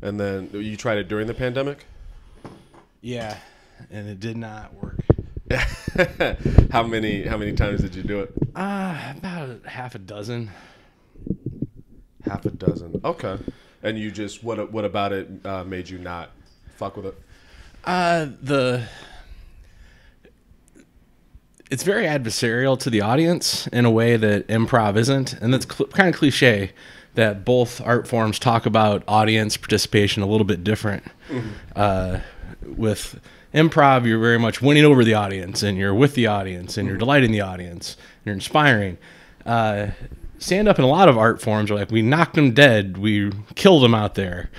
And then you tried it during the pandemic? Yeah, and it did not work. How many times did you do it? About half a dozen. Half a dozen. Okay. And you just what about it made you not fuck with it? It's very adversarial to the audience in a way that improv isn't, and that's kind of cliche that both art forms talk about audience participation a little bit different. With improv, you're very much winning over the audience, and you're with the audience, and you're delighting the audience, and you're inspiring. Stand-up in a lot of art forms are like, we knocked them dead, we killed them out there.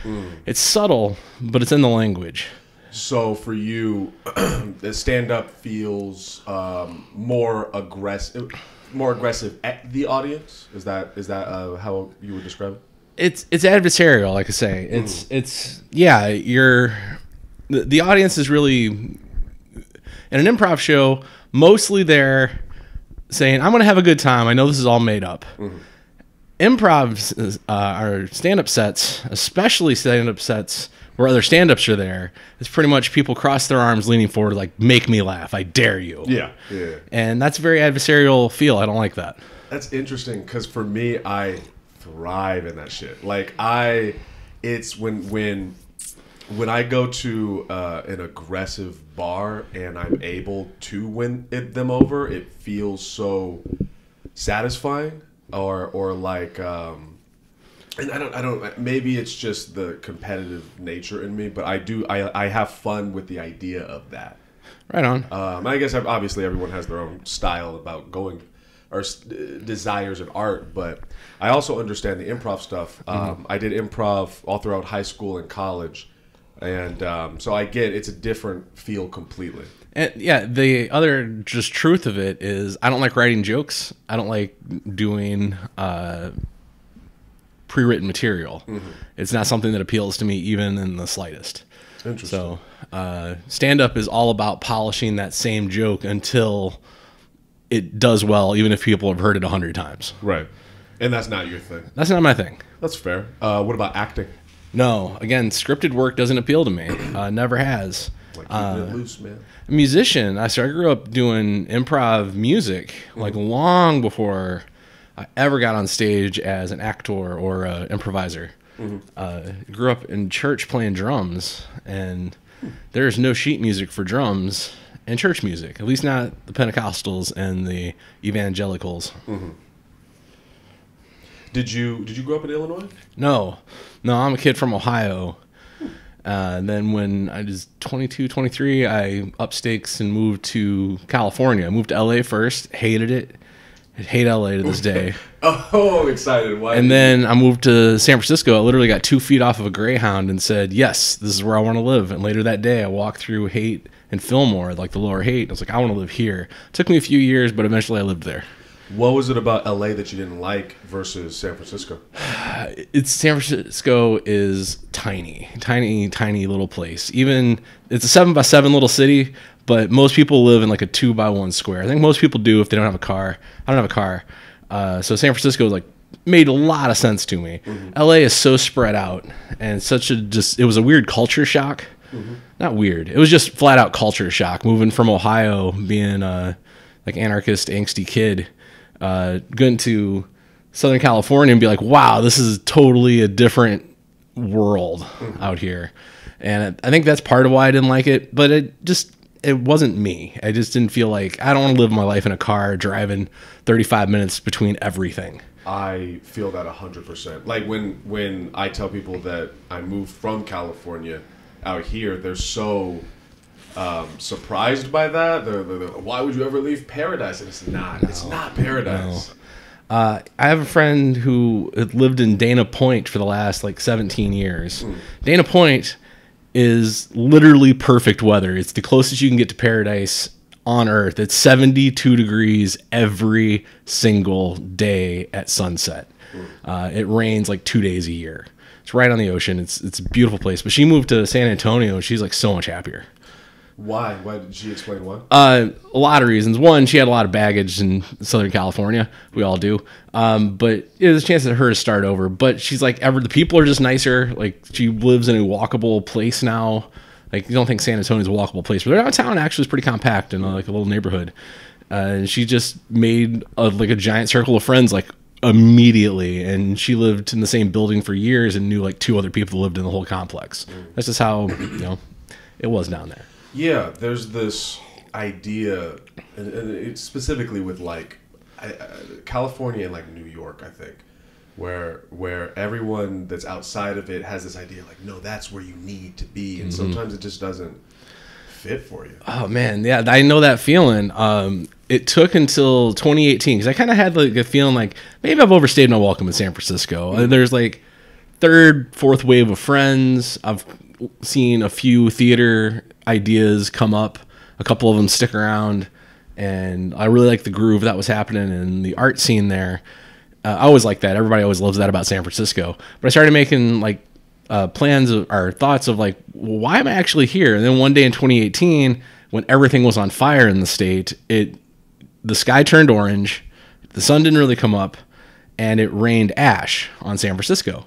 It's subtle, but it's in the language. So for you, the stand-up feels more aggressive at the audience. Is that how you would describe it? It's adversarial, like I say. It's yeah. The audience is really in an improv show mostly there saying, "I'm going to have a good time. I know this is all made up." Improvs are stand-up sets, especially stand-up sets where other stand-ups are there. It's pretty much people cross their arms leaning forward like, make me laugh, I dare you. Yeah. And that's a very adversarial feel. I don't like that. That's interesting because for me, I thrive in that shit. Like it's when I go to an aggressive bar and I'm able to win them over, it feels so satisfying or like and I don't maybe it's just the competitive nature in me, but I have fun with the idea of that. Right on. I guess obviously everyone has their own style about going or desires in art, but I also understand the improv stuff. I did improv all throughout high school and college, and so I get it's a different feel completely. And yeah, the other just truth of it is I don't like writing jokes. I don't like doing pre-written material. It's not something that appeals to me even in the slightest. Interesting. So stand-up is all about polishing that same joke until it does well, even if people have heard it 100 times. Right. And that's not your thing. That's not my thing. That's fair. What about acting? No. Again, scripted work doesn't appeal to me. Never has. Like keeping it loose, man. A musician. I grew up doing improv music like long before I ever got on stage as an actor or an improviser. Grew up in church playing drums, and there's no sheet music for drums in church music, at least not the Pentecostals and the evangelicals. Did you grow up in Illinois? No, I'm a kid from Ohio. Then when I was 22, 23, I upped stakes and moved to California. I moved to LA first, hated it. I hate LA to this day. Oh, excited. Why? And then I moved to San Francisco. I literally got 2 feet off of a Greyhound and said, yes, this is where I want to live. And later that day, I walked through Haight and Fillmore, like the lower Haight. I was like, I want to live here. It took me a few years, but eventually I lived there. What was it about LA that you didn't like versus San Francisco? San Francisco is tiny little place. Even it's a 7x7 little city, but most people live in like a 2x1 square. I think most people do if they don't have a car. I don't have a car, so San Francisco like made a lot of sense to me. LA is so spread out and it was a weird culture shock. Not weird. It was just flat out culture shock. Moving from Ohio, being a like anarchist, angsty kid. Going to Southern California and be like, wow, this is totally a different world out here. And I think that's part of why I didn't like it, but it wasn't me. I just didn't feel like I don't want to live my life in a car driving 35 minutes between everything. I feel that 100%. Like when I tell people that I moved from California out here, they're so surprised by that. They're why would you ever leave paradise? And it's not paradise. No. I have a friend who lived in Dana Point for the last like 17 years. Dana Point is literally perfect weather. It's the closest you can get to paradise on Earth. It's 72 degrees every single day at sunset. It rains like 2 days a year. It's right on the ocean. It's a beautiful place. But she moved to San Antonio and she's like so much happier. Why? Why did she explain why? A lot of reasons. One, she had a lot of baggage in Southern California. We all do. But there's a chance for her to start over. But she's like, the people are just nicer. Like, she lives in a walkable place now. Like, you don't think San Antonio's a walkable place, but their downtown actually is pretty compact in like a little neighborhood. And she just made like a giant circle of friends like immediately. And she lived in the same building for years and knew like 2 other people who lived in the whole complex. That's just how it was down there. Yeah, there's this idea, and it's specifically with like California and like New York, I think, where everyone that's outside of it has this idea like, no, that's where you need to be, and sometimes it just doesn't fit for you. Oh man, yeah, I know that feeling. It took until 2018 because I kind of had like a feeling like maybe I've overstayed my welcome in San Francisco. There's like 3rd, 4th wave of friends. I've seen a few theater ideas come up, a couple of them stick around, and I really like the groove that was happening in the art scene there. I always like that. Everybody always loves that about San Francisco. But I started making like plans or thoughts of like, well, why am I actually here? And then one day in 2018, when everything was on fire in the state, the sky turned orange, the sun didn't really come up, and it rained ash on San Francisco.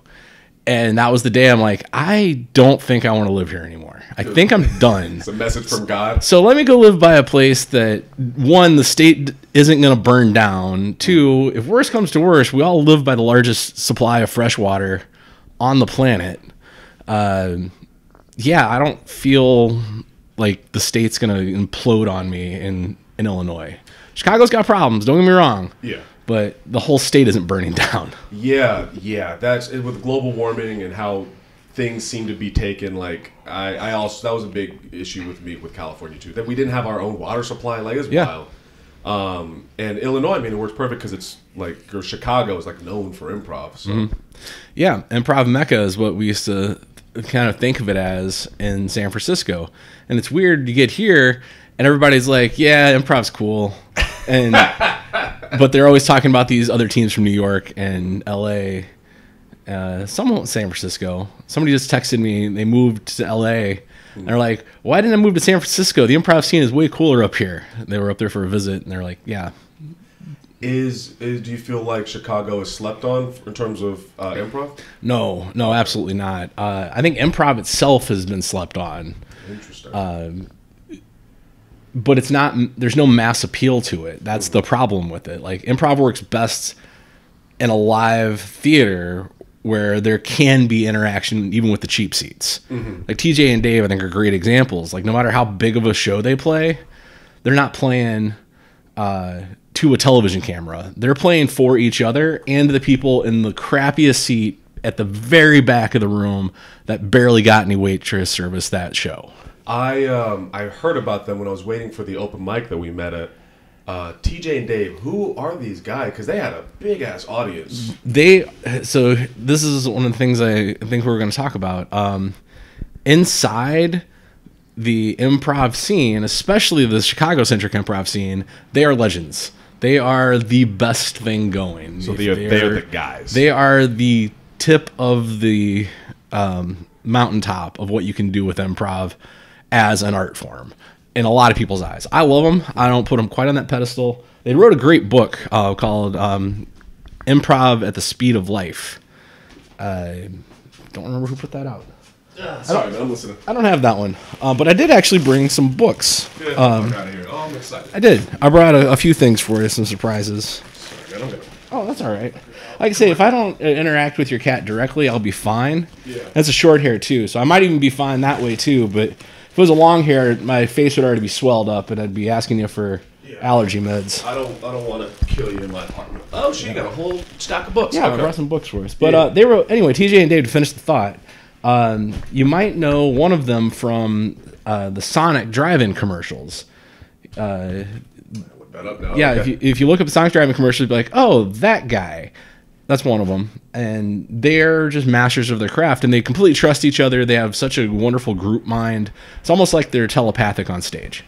And that was the day I'm like, I don't think I want to live here anymore. I think I'm done. It's a message from God. So let me go live by a place that, 1, the state isn't going to burn down. 2, if worse comes to worse, we all live by the largest supply of fresh water on the planet. Yeah, I don't feel like the state's going to implode on me in Illinois. Chicago's got problems, don't get me wrong. Yeah. But the whole state isn't burning down. Yeah. That's with global warming and how things seem to be taken. Like I also, that was a big issue with me with California too. That we didn't have our own water supply. Like it's wild. And Illinois, I mean, it works perfect because it's like Chicago is like known for improv. So yeah, improv mecca is what we used to kind of think of it as in San Francisco. And it's weird, you get here and everybody's like, yeah, improv's cool. And but they're always talking about these other teams from New York and LA. Some San Francisco. Somebody just texted me, they moved to LA. And they're like, why didn't I move to San Francisco? The improv scene is way cooler up here. They were up there for a visit and they're like, yeah. Do you feel like Chicago is slept on in terms of improv? No, absolutely not. I think improv itself has been slept on. Interesting. But it's not, there's no mass appeal to it. That's the problem with it. Like improv works best in a live theater where there can be interaction even with the cheap seats. Like TJ and Dave, I think, are great examples. Like no matter how big of a show they play, they're not playing to a television camera. They're playing for each other and the people in the crappiest seat at the very back of the room that barely got any waitress service that show. I heard about them when I was waiting for the open mic that we met at. TJ and Dave, who are these guys? Because they had a big ass audience. So this is one of the things I think we're going to talk about. Inside the improv scene, especially the Chicago-centric improv scene, they are legends. They are the best thing going. So they're the guys. They are the tip of the mountaintop of what you can do with improv as an art form in a lot of people's eyes. I love them. I don't put them quite on that pedestal. They wrote a great book called Improv at the Speed of Life. I don't remember who put that out. Sorry, man, I'm listening. I don't have that one. But I did actually bring some books. Get the fuck out of here. Oh, I'm excited. I did. I brought a few things for you, some surprises. Sorry, man, Oh, that's all right. Like I say, if I don't interact with your cat directly, I'll be fine. Yeah. That's a short hair, too, so I might even be fine that way, too. But if it was a long hair, my face would already be swelled up, and I'd be asking you for allergy meds. I don't want to kill you in my apartment. Oh, she got a whole stack of books. Yeah, I brought some books for us. But they wrote, anyway, TJ and Dave, to finish the thought, you might know one of them from the Sonic drive-in commercials. Look that up now. Yeah, okay. if you look up the Sonic drive-in commercials, you'll be like, oh, that guy. That's one of them. And they're just masters of their craft, and they completely trust each other. They have such a wonderful group mind. It's almost like they're telepathic on stage.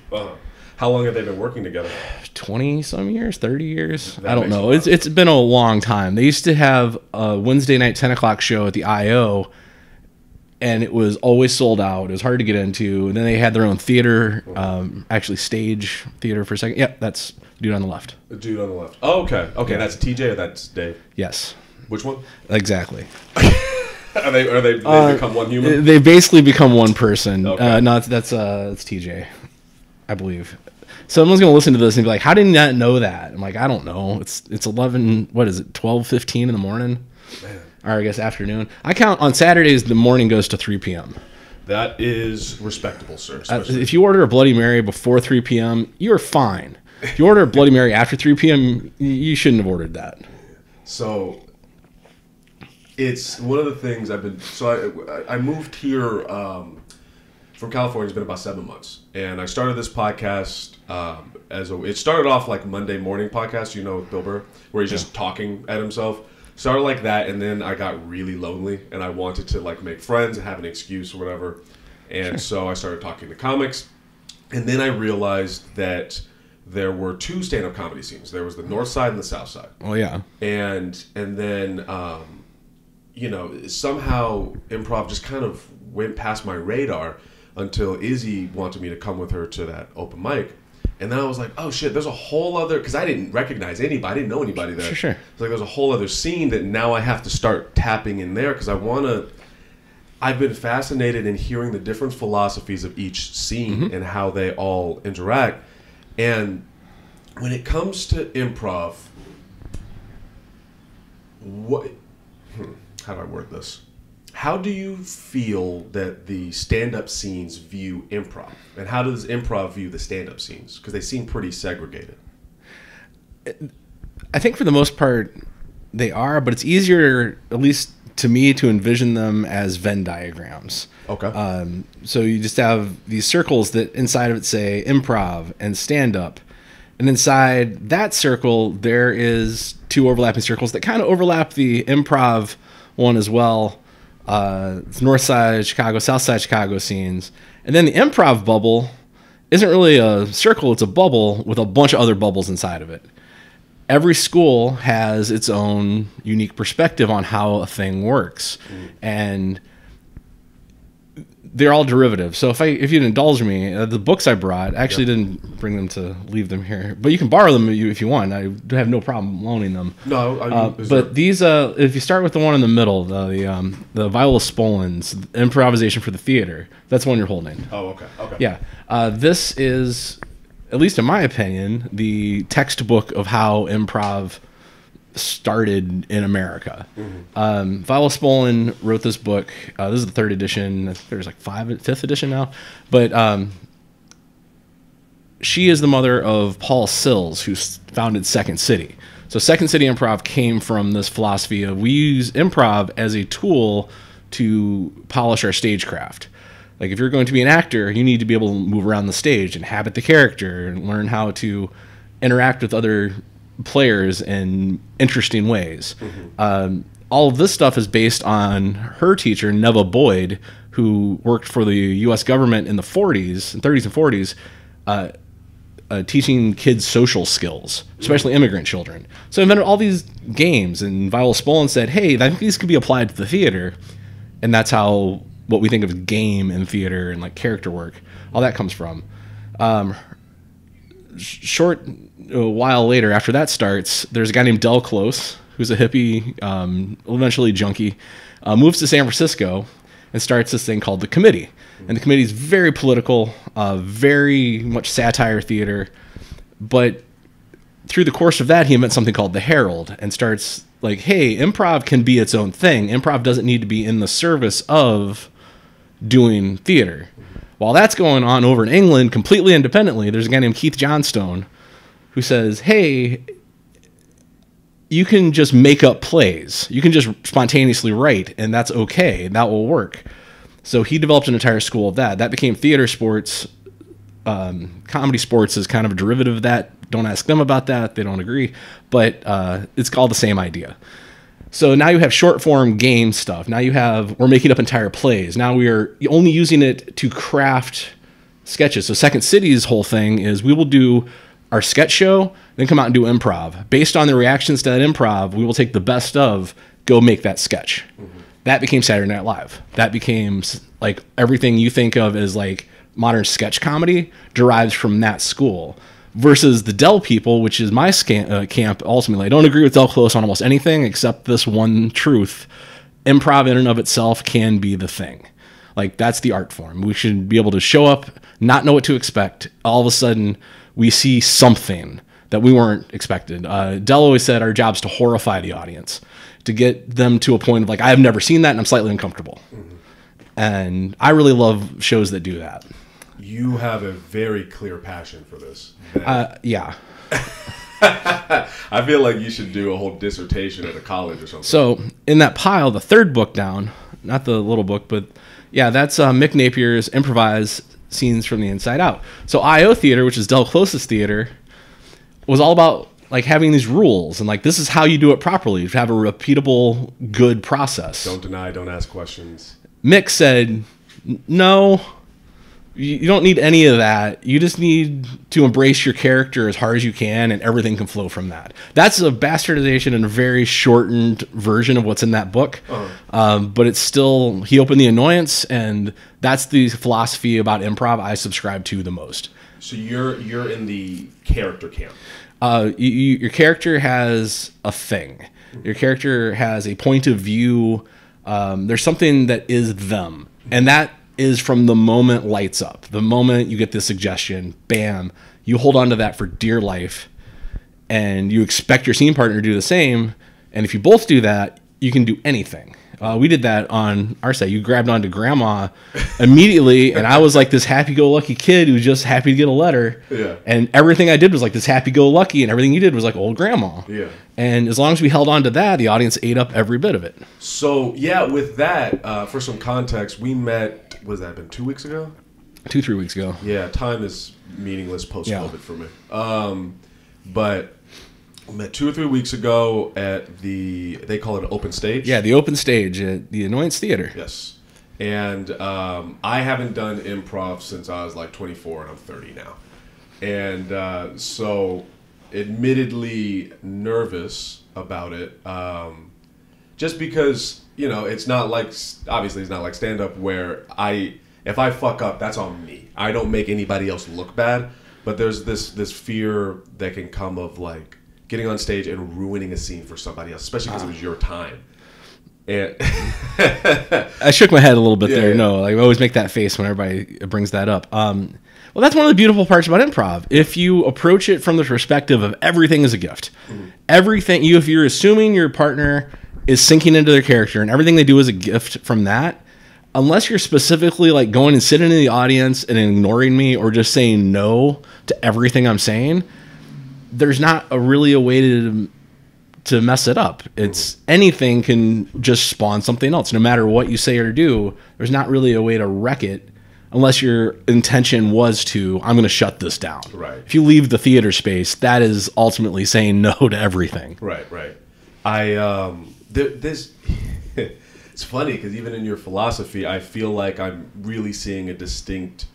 How long have they been working together? 20-some years, 30 years? That I don't makes know. a lot. It's been a long time. They used to have a Wednesday night 10 o'clock show at the I.O. and it was always sold out. It was hard to get into. And then they had their own theater, actually stage theater for a second. Yeah, that's dude on the left. The dude on the left. Oh, okay. Okay, that's TJ or that's Dave? Yes. Which one? Exactly. They become one human? They basically become one person. Okay. No, that's TJ, I believe. Someone's going to listen to this and be like, how did you not know that? I'm like, I don't know. It's 11, what is it, 12:15 in the morning? Man. Or I guess afternoon. I count on Saturdays, the morning goes to 3 p.m. That is respectable, sir. If you order a Bloody Mary before 3 p.m., you're fine. If you order a Bloody Mary after 3 p.m., you shouldn't have ordered that. So it's one of the things I've been. So I moved here from California. It's been about 7 months, and I started this podcast it started off like Monday morning podcast, with Bill Burr, where he's just talking at himself. Started like that, and then I got really lonely, and I wanted to like make friends and have an excuse or whatever, and so I started talking to comics, and then I realized that there were two stand-up comedy scenes. There was the North Side and the South Side. Oh yeah, and then somehow improv just kind of went past my radar until Izzy wanted me to come with her to that open mic. And then I was like, oh shit, there's a whole other, because I didn't recognize anybody, I didn't know anybody there. Sure. It's like there's a whole other scene that now I have to start tapping in there, because I've been fascinated in hearing the different philosophies of each scene and how they all interact. And when it comes to improv, how do I word this? How do you feel that the stand-up scenes view improv? And how does improv view the stand-up scenes? Because they seem pretty segregated. I think for the most part, they are, but it's easier, at least to me, to envision them as Venn diagrams. Okay. So you just have these circles that inside of it say improv and stand-up. And inside that circle, there is two overlapping circles that kind of overlap the improv one as well. It's North Side Chicago, South Side Chicago scenes. And then the improv bubble isn't really a circle, it's a bubble with a bunch of other bubbles inside of it. Every school has its own unique perspective on how a thing works. And they're all derivative. So if you'd indulge me, the books I brought, I actually didn't bring them to leave them here, but you can borrow them if you want. I have no problem loaning them. No, but these, if you start with the one in the middle, the Viola Spolin's Improvisation for the Theater, that's the one you're holding. Oh, okay. Yeah, this is, at least in my opinion, the textbook of how improv started in America. Viola Spolin wrote this book. This is the 3rd edition. I think there's like 5th edition now. But she is the mother of Paul Sills, who founded Second City. So Second City Improv came from this philosophy of we use improv as a tool to polish our stagecraft. Like if you're going to be an actor, you need to be able to move around the stage, inhabit the character, and learn how to interact with other players in interesting ways. All of this stuff is based on her teacher, Neva Boyd, who worked for the U.S. government in the 30s and 40s, teaching kids social skills, especially immigrant children. So invented all these games, and Viola Spolin said, hey, I think these could be applied to the theater, and that's how what we think of as game in theater and like character work, all that comes from. A while later, after that starts, there's a guy named Del Close, who's a hippie, eventually junkie, moves to San Francisco and starts this thing called The Committee. And The Committee is very political, very much satire theater. But through the course of that, he invents something called The Herald and starts like, hey, improv can be its own thing. Improv doesn't need to be in the service of doing theater. While that's going on over in England, completely independently, there's a guy named Keith Johnstone who says, hey, you can just make up plays. You can just spontaneously write, and that's okay. That will work. So he developed an entire school of that. That became theater sports. Comedy sports is kind of a derivative of that. Don't ask them about that. They don't agree. But it's all the same idea. So now you have short form game stuff. Now we're making up entire plays. Now we are only using it to craft sketches. So Second City's whole thing is we will do our sketch show, then come out and do improv. Based on the reactions to that improv, we will take the best of, go make that sketch. That became Saturday Night Live. That became like everything you think of as like modern sketch comedy derives from that school. Versus the Del people, which is my camp, ultimately. I don't agree with Del Close on almost anything except this one truth. Improv in and of itself can be the thing. Like, that's the art form. We should be able to show up, not know what to expect. All of a sudden, we see something that we weren't expected. Del always said our job's to horrify the audience, to get them to a point of like, I have never seen that and I'm slightly uncomfortable. Mm-hmm. And I really love shows that do that. You have a very clear passion for this. Yeah. I feel like you should do a whole dissertation at a college or something. So in that pile, the third book down, not the little book, but yeah, that's Mick Napier's Improvise Scenes from the Inside Out. So I.O. Theater, which is Del Close's theater, was all about like having these rules and like, this is how you do it properly, to have a repeatable, good process. Don't deny, don't ask questions. Mick said, no, you don't need any of that. You just need to embrace your character as hard as you can, and everything can flow from that. That's a bastardization and a very shortened version of what's in that book. But it's still, he opened the annoyance, and that's the philosophy about improv I subscribe to the most. So you're in the character camp. Your character has a thing. Your character has a point of view. There's something that is them, and that is from the moment lights up. The moment you get this suggestion, bam, you hold on to that for dear life, and you expect your scene partner to do the same. And if you both do that, you can do anything. We did that on our set. You grabbed onto Grandma immediately, and I was like this happy-go-lucky kid who was just happy to get a letter. Yeah. And everything I did was like this happy-go-lucky, and everything you did was like old Grandma. Yeah. And as long as we held on to that, the audience ate up every bit of it. So, yeah, with that, for some context, we met, what has that been, 2 weeks ago? 2-3 weeks ago. Yeah, time is meaningless post-COVID for me. But we met 2 or 3 weeks ago at they call it an open stage. Yeah, the open stage at the Annoyance Theater. Yes. And I haven't done improv since I was like 24, and I'm 30 now. And so admittedly nervous about it, just because, you know, it's not like, obviously it's not like stand-up where if I fuck up, that's on me. I don't make anybody else look bad, but there's this fear that can come of like getting on stage and ruining a scene for somebody else, especially because it was your time. And I shook my head a little bit there. Yeah. No, I always make that face when everybody brings that up. Well, that's one of the beautiful parts about improv. If you approach it from the perspective of everything is a gift, everything if you're assuming your partner is sinking into their character and everything they do is a gift from that, unless you're specifically like going and sitting in the audience and ignoring me or just saying no to everything I'm saying, there's not really a way to mess it up. It's anything can just spawn something else. No matter what you say or do, there's not really a way to wreck it unless your intention was to, I'm going to shut this down. Right. If you leave the theater space, that is ultimately saying no to everything. Right. This it's funny because even in your philosophy, I feel like I'm really seeing a distinct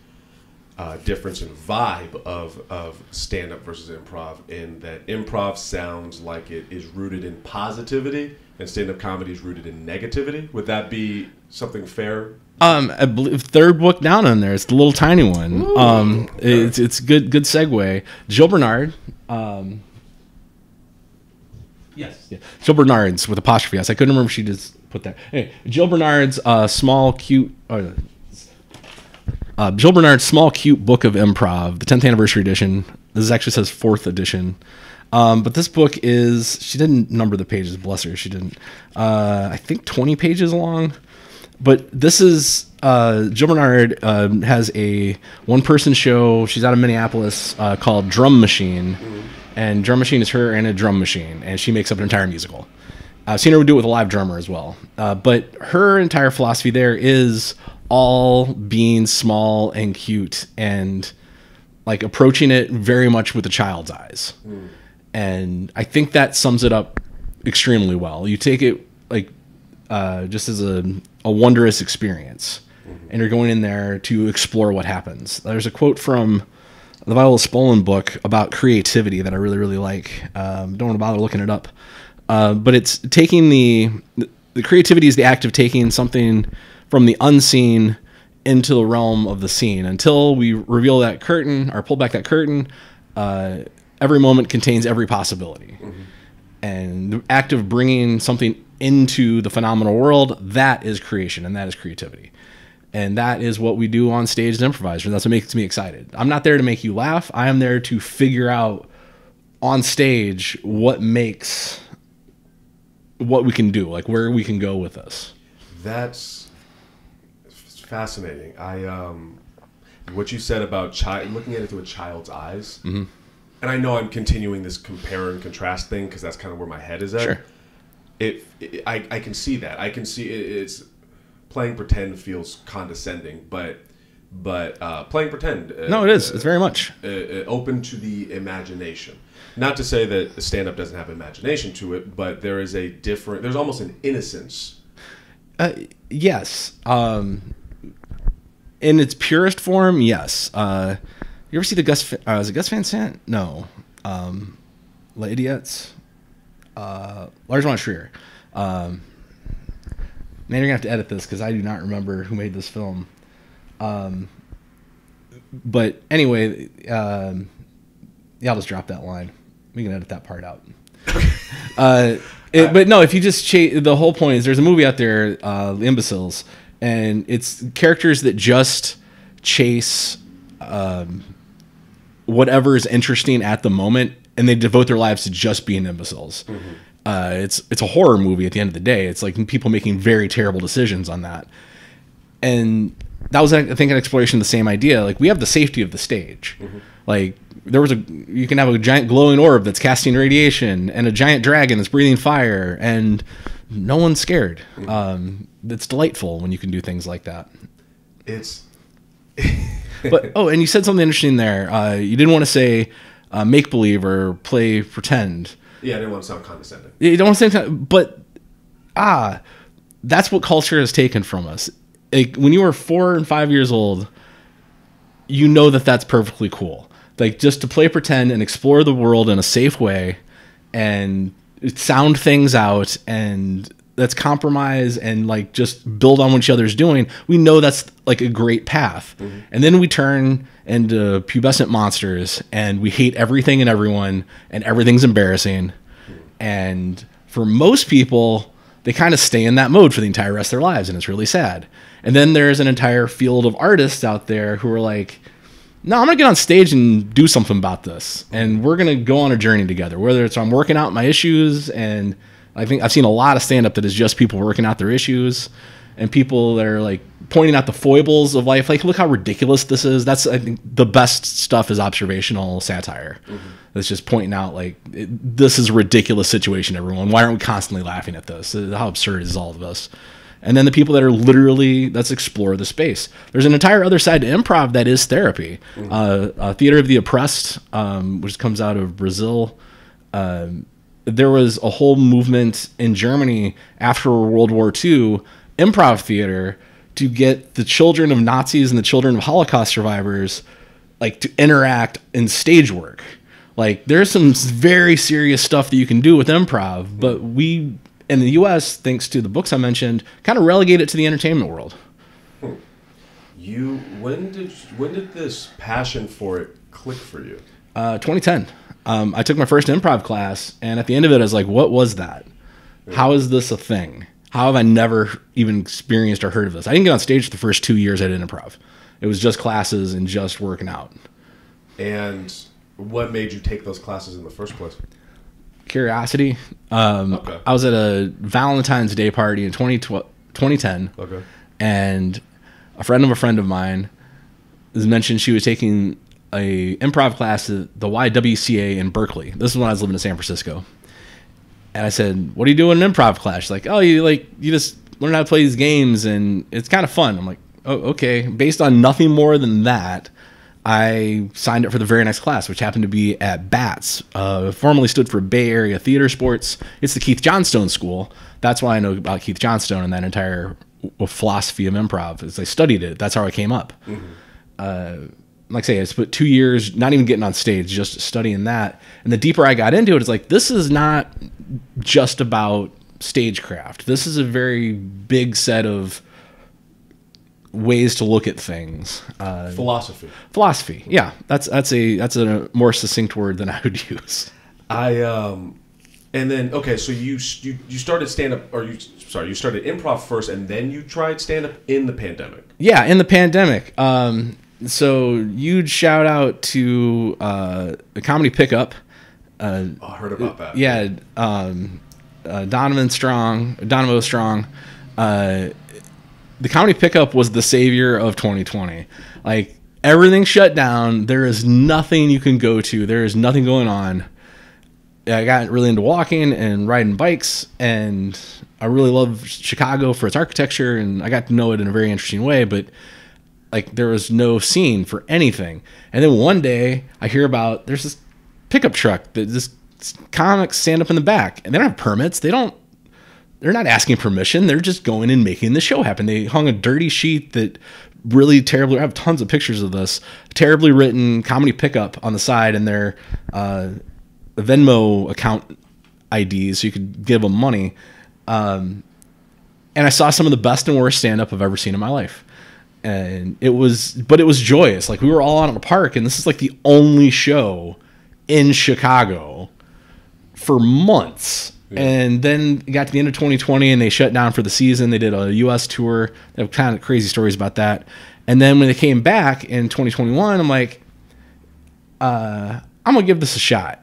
difference in vibe of stand-up versus improv, in that improv sounds like it is rooted in positivity and stand-up comedy is rooted in negativity. Would that be something fair? I believe third book down on there. It's the little tiny one. Ooh, it's good segue. Jill Bernard. Yes. Yeah. Jill Bernard's with apostrophe S. I couldn't remember if she just put that. Anyway, Jill Bernard's small, cute book of improv, the 10th anniversary edition. This actually says 4th edition. But this book is, she didn't number the pages, bless her, she didn't. I think 20 pages long. But this is, Jill Bernard has a one-person show. She's out of Minneapolis called Drum Machine. And Drum Machine is her and a drum machine. And she makes up an entire musical. I've seen her do it with a live drummer as well. But her entire philosophy there is all being small and cute and like approaching it very much with a child's eyes. And I think that sums it up extremely well. You take it like just as a wondrous experience, and you're going in there to explore what happens. There's a quote from the Viola Spolin book about creativity that I really, really like. Don't want to bother looking it up. But it's taking the creativity is the act of taking something from the unseen into the realm of the scene. Until we reveal that curtain or pull back that curtain, every moment contains every possibility. Mm-hmm. And the act of bringing something into the phenomenal world, that is creation and that is creativity. And that is what we do on stage as improvisers. That's what makes me excited. I'm not there to make you laugh. I am there to figure out on stage what makes what we can do, like where we can go with this. That's fascinating. What you said about looking at it through a child's eyes, mm-hmm. and I know I'm continuing this compare and contrast thing because that's kind of where my head is at. Sure. I can see that. I can see it's playing pretend feels condescending, but playing pretend. No, it is. It's very much open to the imagination. Not to say that stand-up doesn't have imagination to it, but there is a different. There's almost an innocence. Yes. In its purest form, yes. You ever see the Gus? Is it Gus Van Sant? No. Les Idiots. Lars von Trier. Man, you're gonna have to edit this because I do not remember who made this film. But anyway, yeah, I'll just drop that line. We can edit that part out. But no, if you just the whole point is there's a movie out there, The Imbeciles, and it's characters that just chase whatever is interesting at the moment, and they devote their lives to just being imbeciles. Mm-hmm. It's a horror movie at the end of the day. It's like people making very terrible decisions on that. And that was, I think, an exploration of the same idea. Like, we have the safety of the stage. Mm-hmm. Like, you can have a giant glowing orb that's casting radiation and a giant dragon that's breathing fire, and no one's scared. Mm-hmm. It's delightful when you can do things like that. But and you said something interesting there. You didn't want to say make believe or play pretend. Yeah, I didn't want to sound condescending. You don't want to sound, but that's what culture has taken from us. Like, when you were 4 and 5 years old, you know that's perfectly cool. Like, just to play pretend and explore the world in a safe way and sound things out, and that's compromise and like just build on what each other's doing. We know that's like a great path. Mm-hmm. And then we turn into pubescent monsters and we hate everything and everyone and everything's embarrassing. Mm-hmm. And for most people, they kind of stay in that mode for the entire rest of their lives, and it's really sad. And then there's an entire field of artists out there who are like, no, I'm going to get on stage and do something about this. And we're going to go on a journey together, whether it's I'm working out my issues. And I think I've seen a lot of stand-up that is just people working out their issues and people that are like pointing out the foibles of life. Like, look how ridiculous this is. That's, I think, the best stuff is observational satire. Mm-hmm. It's just pointing out, like, this is a ridiculous situation, everyone. Why aren't we constantly laughing at this? How absurd is all of this? And then the people that are literally, let's explore the space. There's an entire other side to improv that is therapy. Mm-hmm. Theater of the Oppressed, which comes out of Brazil. There was a whole movement in Germany after World War II, improv theater, to get the children of Nazis and the children of Holocaust survivors, like, to interact in stage work. Like, there's some very serious stuff that you can do with improv, but we, in the U.S., thanks to the books I mentioned, kind of relegate it to the entertainment world. When did this passion for it click for you? 2010. I took my first improv class, and at the end of it, I was like, what was that? Yeah. How is this a thing? How have I never even experienced or heard of this? I didn't get on stage for the first 2 years I did improv. It was just classes and just working out. And what made you take those classes in the first place? Curiosity. Okay. I was at a Valentine's Day party in 2010. Okay. And a friend of mine mentioned she was taking a improv class at the YWCA in Berkeley. This is when I was living in San Francisco. And I said, what are you doing in an improv class? She's like, oh, you just learn how to play these games and it's kind of fun. I'm like, oh, okay. Based on nothing more than that, I signed up for the very next class, which happened to be at BATS, formerly stood for Bay Area Theater Sports. It's the Keith Johnstone School. That's why I know about Keith Johnstone and that entire philosophy of improv. As I studied it, that's how I came up. Mm-hmm. Like I say, I spent 2 years not even getting on stage, just studying that. And the deeper I got into it, it's like, this is not just about stagecraft. This is a very big set of ways to look at things. Philosophy. Yeah, that's a more succinct word than I would use. And then okay, so you started stand up, or you started improv first, and then you tried stand up in the pandemic. Yeah, in the pandemic. So huge shout out to the Comedy Pickup. I heard about that. Yeah, Donovan Strong. The Comedy Pickup was the savior of 2020. Like, everything shut down. There is nothing you can go to. There is nothing going on. I got really into walking and riding bikes, and I really love Chicago for its architecture, and I got to know it in a very interesting way, but like, there was no scene for anything. And then one day I hear about there's this pickup truck that this comics stand up in the back, and they don't have permits. They're not asking permission. They're just going and making the show happen. They hung a dirty sheet that really terribly, I have tons of pictures of this, terribly written Comedy Pickup on the side, and their Venmo account IDs, so you could give them money. And I saw some of the best and worst stand-up I've ever seen in my life. And it was joyous. Like, we were all out in the park, and this is like the only show in Chicago for months. Yeah. And then it got to the end of 2020, and they shut down for the season. They did a U.S. tour. They have kind of crazy stories about that. And then when they came back in 2021, I'm like, I'm going to give this a shot.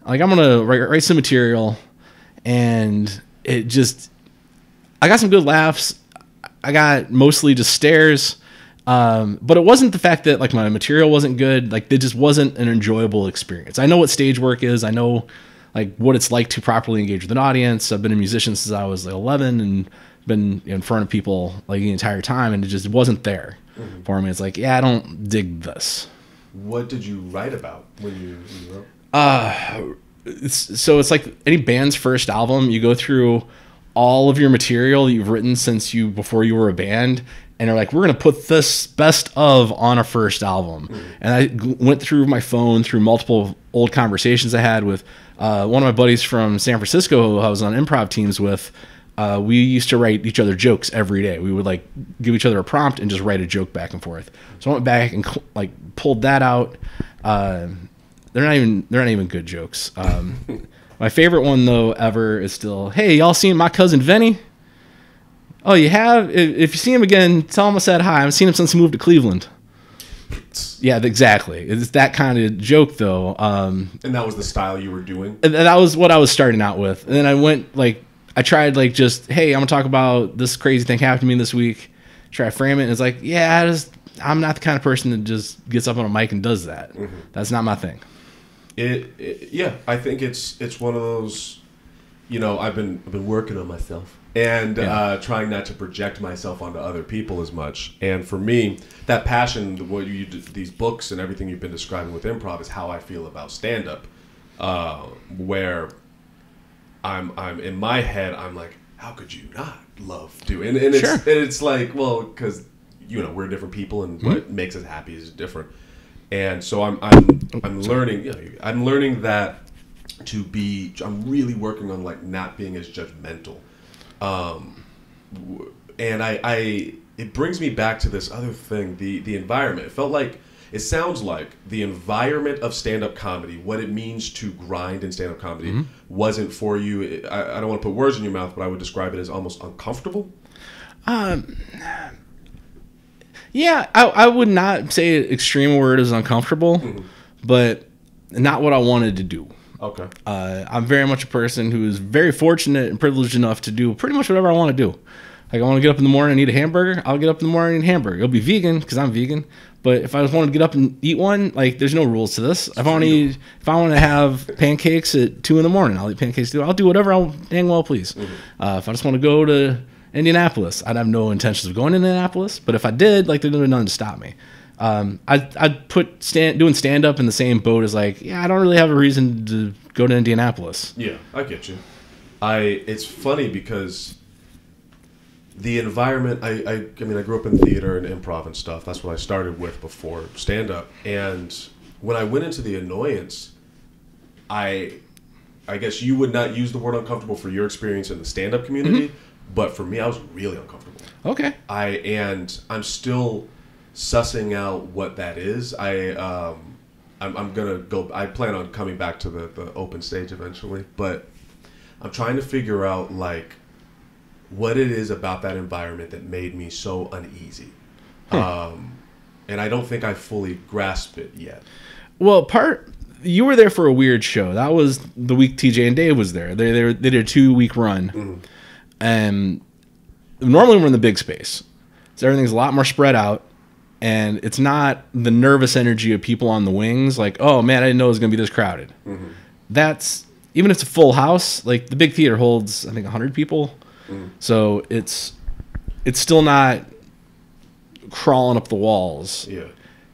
Like, I'm going to write some material, and I got some good laughs. I got mostly just stares. But it wasn't the fact that, like, my material wasn't good. Like, it just wasn't an enjoyable experience. I know what stage work is. I know, like, what it's like to properly engage with an audience. I've been a musician since I was like 11 and been in front of people like the entire time, and it just wasn't there for me. It's like, yeah, I don't dig this. What did you write about when you wrote? So it's like any band's first album. You go through all of your material you've written before you were a band, and they're like, we're going to put this best of on a first album. And I went through my phone through multiple old conversations I had with one of my buddies from San Francisco who I was on improv teams with. We used to write each other jokes every day. We would like give each other a prompt and just write a joke back and forth. So I went back and like pulled that out. They're not even good jokes. My favorite one though ever is still, hey, y'all seen my cousin Vinny? Oh, you have? If you see him again, tell him I said hi. I haven't seen him since he moved to Cleveland. Yeah, exactly. It's that kind of joke though. And that was the style you were doing? That was what I was starting out with. And then I tried like just, hey, I'm gonna talk about this crazy thing happened to me this week. Try to frame it, and it's like, yeah, I'm not the kind of person that just gets up on a mic and does that. That's not my thing. Yeah, I think it's one of those, I've been working on myself and trying not to project myself onto other people as much. And for me, that passion, what you do, these books and everything you've been describing with improv, is how I feel about stand up, where I'm in my head, I'm like, how could you not love doing? And it's like, well, because we're different people, and what makes us happy is different. And so I'm learning. I'm learning that I'm really working on like not being as judgmental. And it brings me back to this other thing, the environment. It sounds like the environment of stand-up comedy, what it means to grind in stand-up comedy, wasn't for you. I don't want to put words in your mouth, but I would describe it as almost uncomfortable. Yeah, I would not say extreme word is uncomfortable, but not what I wanted to do. Okay. I'm very much a person who is very fortunate and privileged enough to do pretty much whatever I want to do. Like, I want to get up in the morning and eat a hamburger, I'll get up in the morning and eat a hamburger. It'll be vegan because I'm vegan. But if I just want to get up and eat one, like, there's no rules to this. If I want to have pancakes at 2 a.m, I'll eat pancakes too. I'll do whatever I dang well please. If I just want to go to Indianapolis, I'd have no intentions of going to Indianapolis. But if I did, like, there's nothing to stop me. I'd put doing stand up in the same boat as like, yeah, I don't really have a reason to go to Indianapolis. Yeah, I get you. It's funny because the environment, I mean, I grew up in theater and improv and stuff. That's what I started with before stand up. And when I went into the annoyance, I guess you would not use the word uncomfortable for your experience in the stand-up community, but for me, I was really uncomfortable. Okay. I'm still sussing out what that is. I'm gonna go. I plan on coming back to the open stage eventually, but I'm trying to figure out like what it is about that environment that made me so uneasy. And I don't think I fully grasp it yet. Well, you were there for a weird show. That was the week TJ and Dave was there. They did a 2-week run, and normally we're in the big space, so everything's a lot more spread out, and it's not the nervous energy of people on the wings. Like, oh man, I didn't know it was gonna be this crowded. That's even if it's a full house. Like the big theater holds, I think 100 people, so it's still not crawling up the walls. Yeah.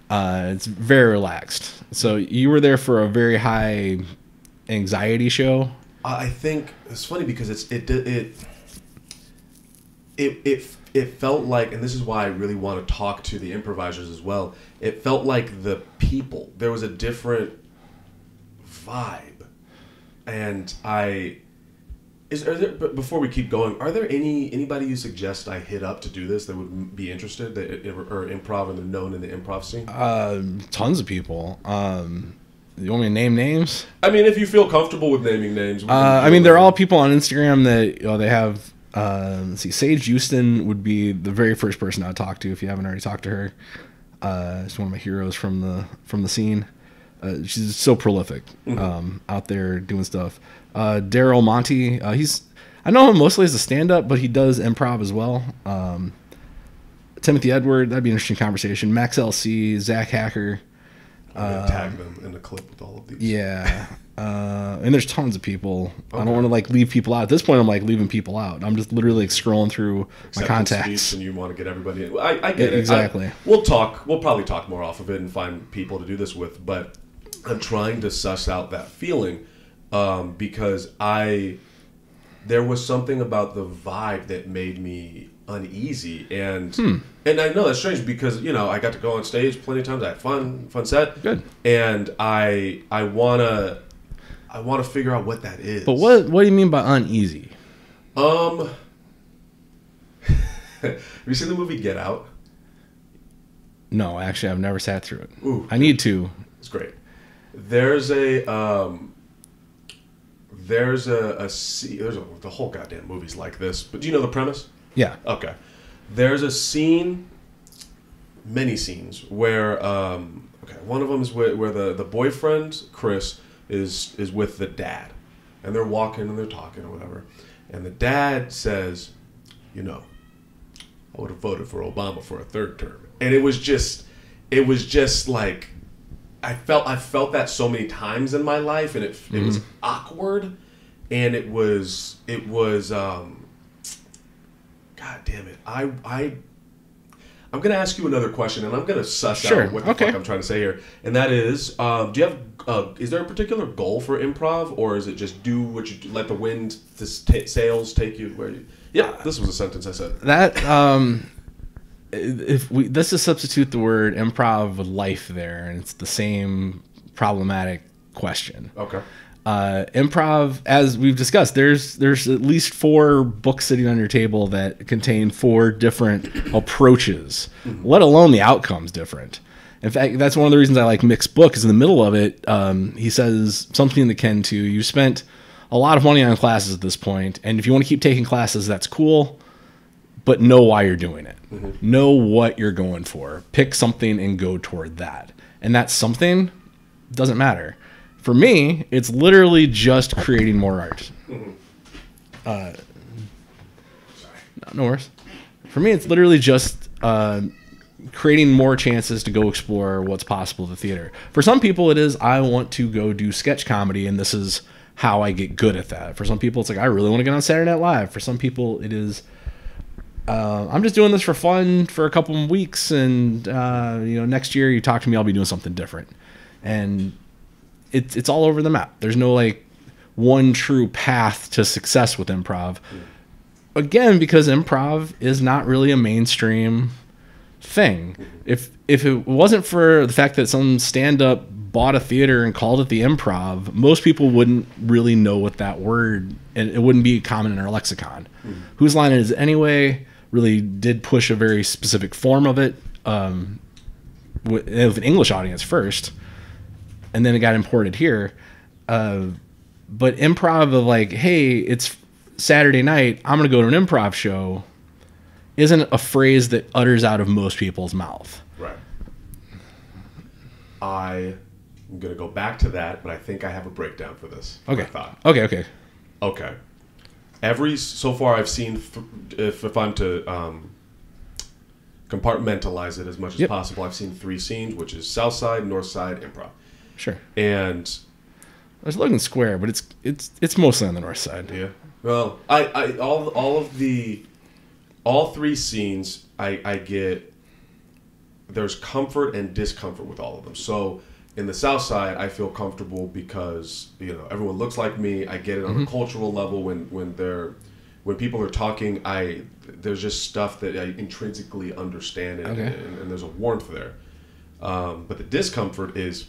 It's very relaxed. So you were there for a very high anxiety show. I think it's funny because it felt like, and this is why I really want to talk to the improvisers as well. It felt like the people, there was a different vibe, and before we keep going, are there anybody you suggest I hit up to do this that would be interested, or improv and they're known in the improv scene? Tons of people. You want me to name names? I mean, if you feel comfortable with naming names. I mean, they're all people on Instagram that they have. Let's see, Sage Houston would be the very first person I'd talk to if you haven't already talked to her. She's one of my heroes from the scene. She's so prolific out there doing stuff. Daryl Monty, I know him mostly as a stand-up, but he does improv as well. Timothy Edward, that'd be an interesting conversation. Max LC, Zach Hacker. I'm gonna tag them in the clip with all of these. Yeah. And there's tons of people. Okay. I don't want to like leave people out. At this point, I'm like leaving people out. I'm just literally like scrolling through my contacts. And you want to get everybody in. I get it. Exactly. We'll probably talk more off of it and find people to do this with, but I'm trying to suss out that feeling because there was something about the vibe that made me uneasy, and I know that's strange because I got to go on stage plenty of times. I had fun set. Good. And I wanna figure out what that is. But what do you mean by uneasy? Have you seen the movie Get Out? No, actually, I've never sat through it. Ooh, I need to. It's great. There's the whole goddamn movie's like this. But do you know the premise? Yeah. Okay. There's a scene, many scenes where one of them is where the boyfriend Chris is with the dad, and they're walking and they're talking or whatever, and the dad says, I would have voted for Obama for a third term, and it was just like I felt that so many times in my life, and it was awkward, and it was God damn it. I'm going to ask you another question, and I'm going to suss out what the fuck I'm trying to say here. And that is, do you have, is there a particular goal for improv, or is it just do what you let the wind, sails take you where you... Yeah, this was a sentence I said. That, let's just substitute the word improv with life there, and it's the same problematic question. Okay. Improv, as we've discussed, there's at least 4 books sitting on your table that contain 4 different approaches, let alone the outcomes different. In fact, that's one of the reasons I like Mick's book, is in the middle of it, he says something akin to, you spent a lot of money on classes at this point, and if you want to keep taking classes, that's cool, but know why you're doing it. Know what you're going for. Pick something and go toward that. And that something doesn't matter. For me, it's literally just creating more art. No worries. For me, it's literally just creating more chances to go explore what's possible at the theater. For some people, it is, I want to go do sketch comedy, and this is how I get good at that. For some people, it's like, I really want to get on Saturday Night Live. For some people, it is, I'm just doing this for fun for a couple of weeks, and next year you talk to me, I'll be doing something different. And it's all over the map. There's no like one true path to success with improv. Again, because improv is not really a mainstream thing. If it wasn't for the fact that some stand-up bought a theater and called it the Improv, most people wouldn't really know what that word, and it wouldn't be common in our lexicon. Whose Line Is It Anyway really did push a very specific form of it with an English audience first, and then it got imported here. But improv of like, hey, it's Saturday night, I'm going to go to an improv show, isn't a phrase that utters out of most people's mouth. Right. I'm going to go back to that, but I think I have a breakdown for this. Okay. Okay. So far I've seen, if I'm to compartmentalize it as much as possible, I've seen 3 scenes, which is South Side, North Side, Improv. Sure. And there's Logan Square, but it's mostly on the North Side. Yeah. Well, all 3 scenes, I get, there's comfort and discomfort with all of them. So in the South Side, I feel comfortable because, everyone looks like me. I get it on a cultural level when people are talking. There's just stuff that I intrinsically understand, and there's a warmth there. But the discomfort is,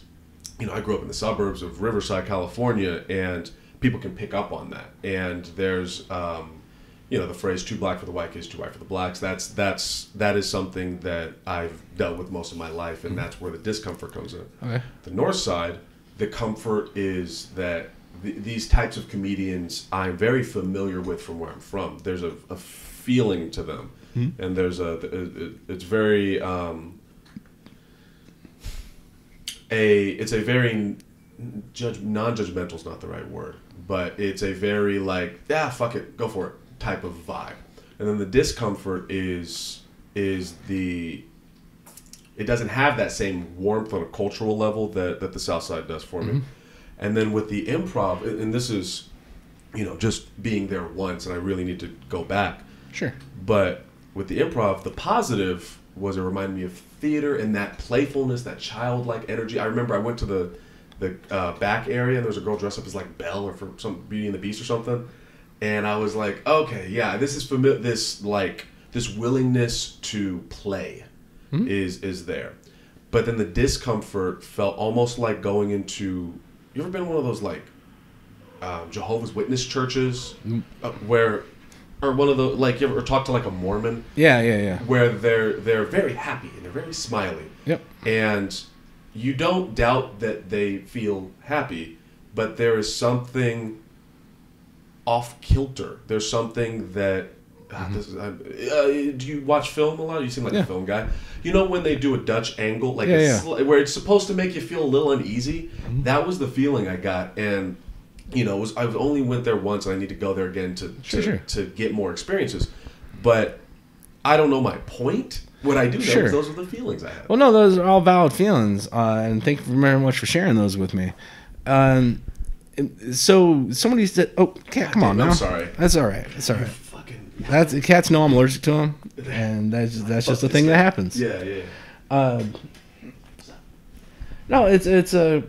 I grew up in the suburbs of Riverside, California, and people can pick up on that. And there's, the phrase "too black for the white kids, too white for the blacks." That is something that I've dealt with most of my life, and that's where the discomfort comes in. Okay. The North Side, the comfort is that these types of comedians I'm very familiar with from where I'm from. There's a feeling to them, and there's it's very it's a very non-judgmental is not the right word, but it's a very like, fuck it, go for it type of vibe. And then the discomfort is it doesn't have that same warmth on a cultural level that the South Side does for me. And then with the improv, and this is, just being there once, and I really need to go back. Sure. But with the improv, the positive was it reminded me of theater and that playfulness, that childlike energy. I remember I went to the back area, and there was a girl dressed up as like Belle or for some Beauty and the Beast or something. And I was like, okay, yeah, this is familiar. This willingness to play is there. But then the discomfort felt almost like going into. You ever been in one of those like Jehovah's Witness churches where, or one of the like you ever talk to like a Mormon? Yeah. Where they're very happy and they're very smiley. Yep. And you don't doubt that they feel happy, but there is something off kilter. There's something that. Do you watch film a lot? You seem like a film guy. You know when they do a Dutch angle, like where it's supposed to make you feel a little uneasy? That was the feeling I got, and I only went there once, and I need to go there again to get more experiences. But I don't know my point. What I do know is those are the feelings I had. Well, no, those are all valid feelings, and thank you very much for sharing those with me. So somebody said, "Oh, Cat, come on now." I'm sorry. That's all right. That's all right. Cats know I'm allergic to them, and that's just a thing that happens. Yeah. No, it's a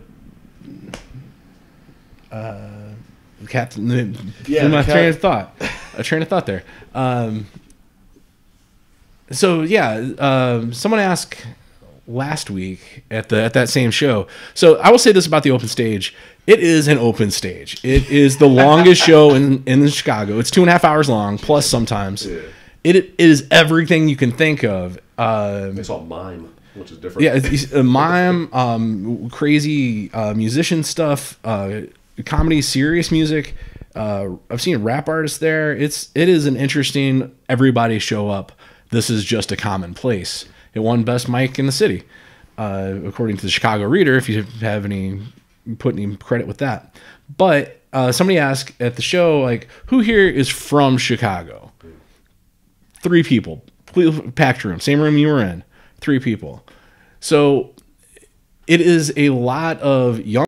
cat. My train of thought. A train of thought there. Someone asked last week at that same show. So I will say this about the open stage. It is an open stage. It is the longest show in Chicago. It's 2.5 hours long, plus sometimes. Yeah. It is everything you can think of. It's all mime, which is different. Yeah, it's mime, crazy musician stuff, comedy, serious music. I've seen rap artists there. It is an interesting, everybody show up. This is just a commonplace. It won Best Mic in the City, according to the Chicago Reader, if you have put any credit with that. But somebody asked at the show, like, who here is from Chicago? 3 people. Packed room. Same room you were in. 3 people. So it is a lot of young